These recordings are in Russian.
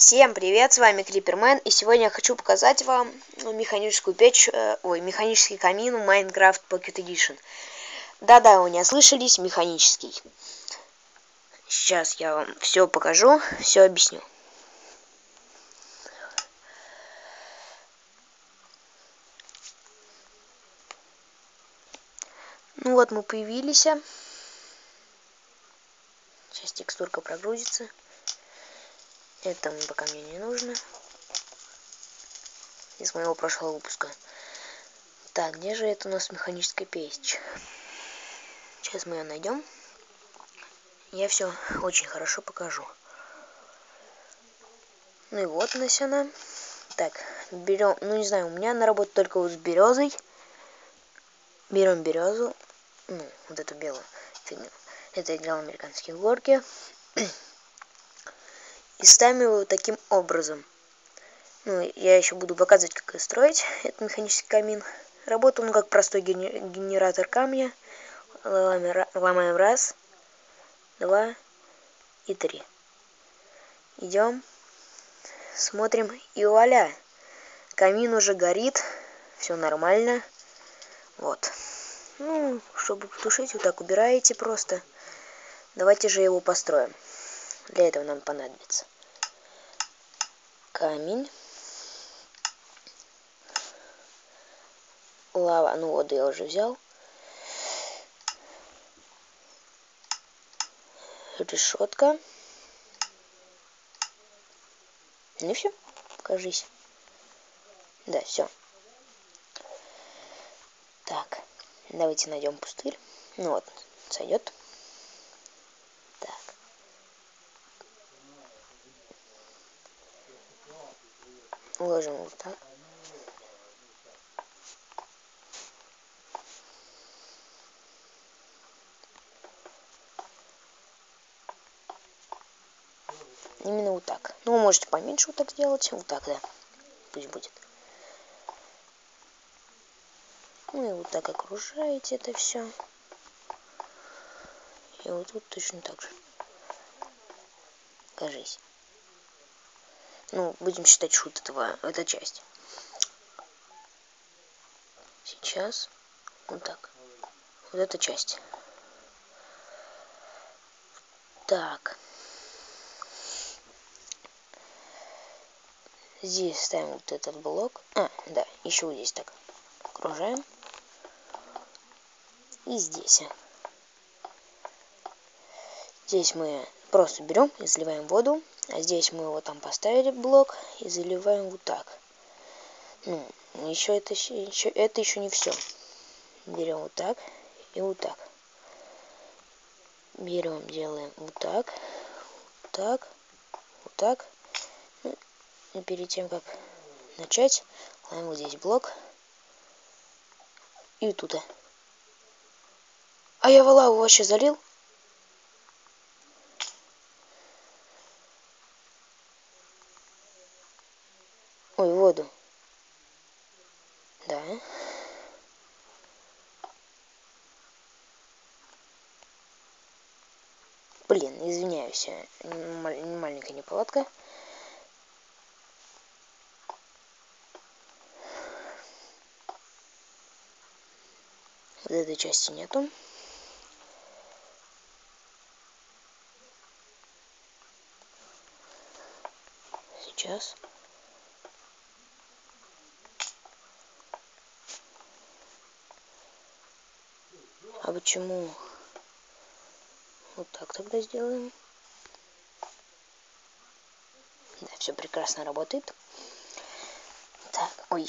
Всем привет, с вами Крипермен, и сегодня я хочу показать вам механическую печь, механический камин в Minecraft Pocket Edition. Да-да, вы не ослышались, механический. Сейчас я вам все покажу, все объясню. Ну вот мы появились. Сейчас текстурка прогрузится. Это пока мне не нужно. Из моего прошлого выпуска. Так, где же это у нас механическая печь? Сейчас мы ее найдем. Я все очень хорошо покажу. Ну и вот она. Так, берем, ну не знаю, у меня она работает только вот с березой. Берем березу, ну, вот эту белую фигню. Это я делал американские горки. И ставим его таким образом. Ну, я еще буду показывать, как строить этот механический камин. Работает он как простой генератор камня. Ломаем раз, два и три. Идем, смотрим, и вуаля! Камин уже горит, все нормально. Вот. Ну, чтобы потушить, вот так убираете просто. Давайте же его построим. Для этого нам понадобится камень, лава, ну воду я уже взял, решетка. Ну и все, кажись. Да, все. Так, давайте найдем пустырь. Ну вот, сойдет. Так. Уложим вот так. Именно вот так. Ну, вы можете поменьше вот так сделать. Вот так, да. Пусть будет. Ну и вот так окружаете это все. И вот тут точно так же. Кажись. Ну, будем считать, что эта часть. Сейчас. Вот так. Вот эта часть. Так. Здесь ставим вот этот блок. Да, еще вот здесь так. Окружаем. И здесь. Здесь мы просто берем и заливаем воду. А здесь мы его там поставили блок и заливаем вот так. Ну, это еще не все. Берем вот так и вот так. Берем, делаем вот так, вот так, вот так. И перед тем, как начать, ловим вот здесь блок. И туда. А я лаву вообще залил? Ой, воду. Да. Блин, извиняюсь. Маленькая неполадка. Вот этой части нету. Сейчас. А почему? Вот так тогда сделаем. Да, все прекрасно работает. Так, ой,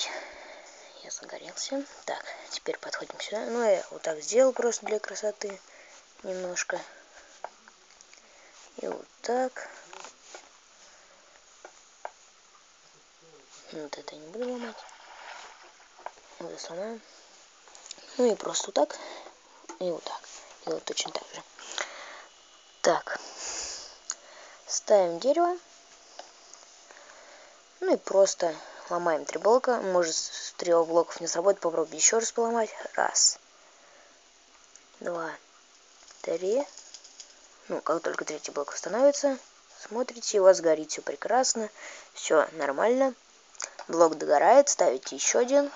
я загорелся. Так, теперь подходим сюда. Ну, я вот так сделал просто для красоты немножко. И вот так. Вот это не буду ломать. Вот это сломаем. Ну и просто вот так. И вот так. И вот точно так же. Так. Ставим дерево. Ну и просто ломаем 3 блока. Может, с 3 блоков не сработает. Попробуем еще раз поломать. Раз. 2. 3. Ну, как только 3-й блок установится, Смотрите, у вас горит все прекрасно. Все нормально. Блок догорает. Ставите еще один.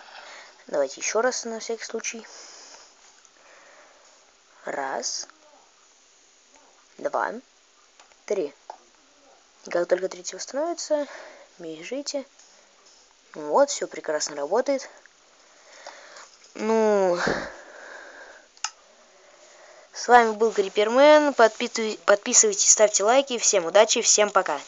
Давайте еще раз на всякий случай. Раз. 2. 3. Как только третий восстановится, бежите. Вот, все прекрасно работает. Ну, с вами был Крипермен. Подписывайтесь, ставьте лайки. Всем удачи, всем пока.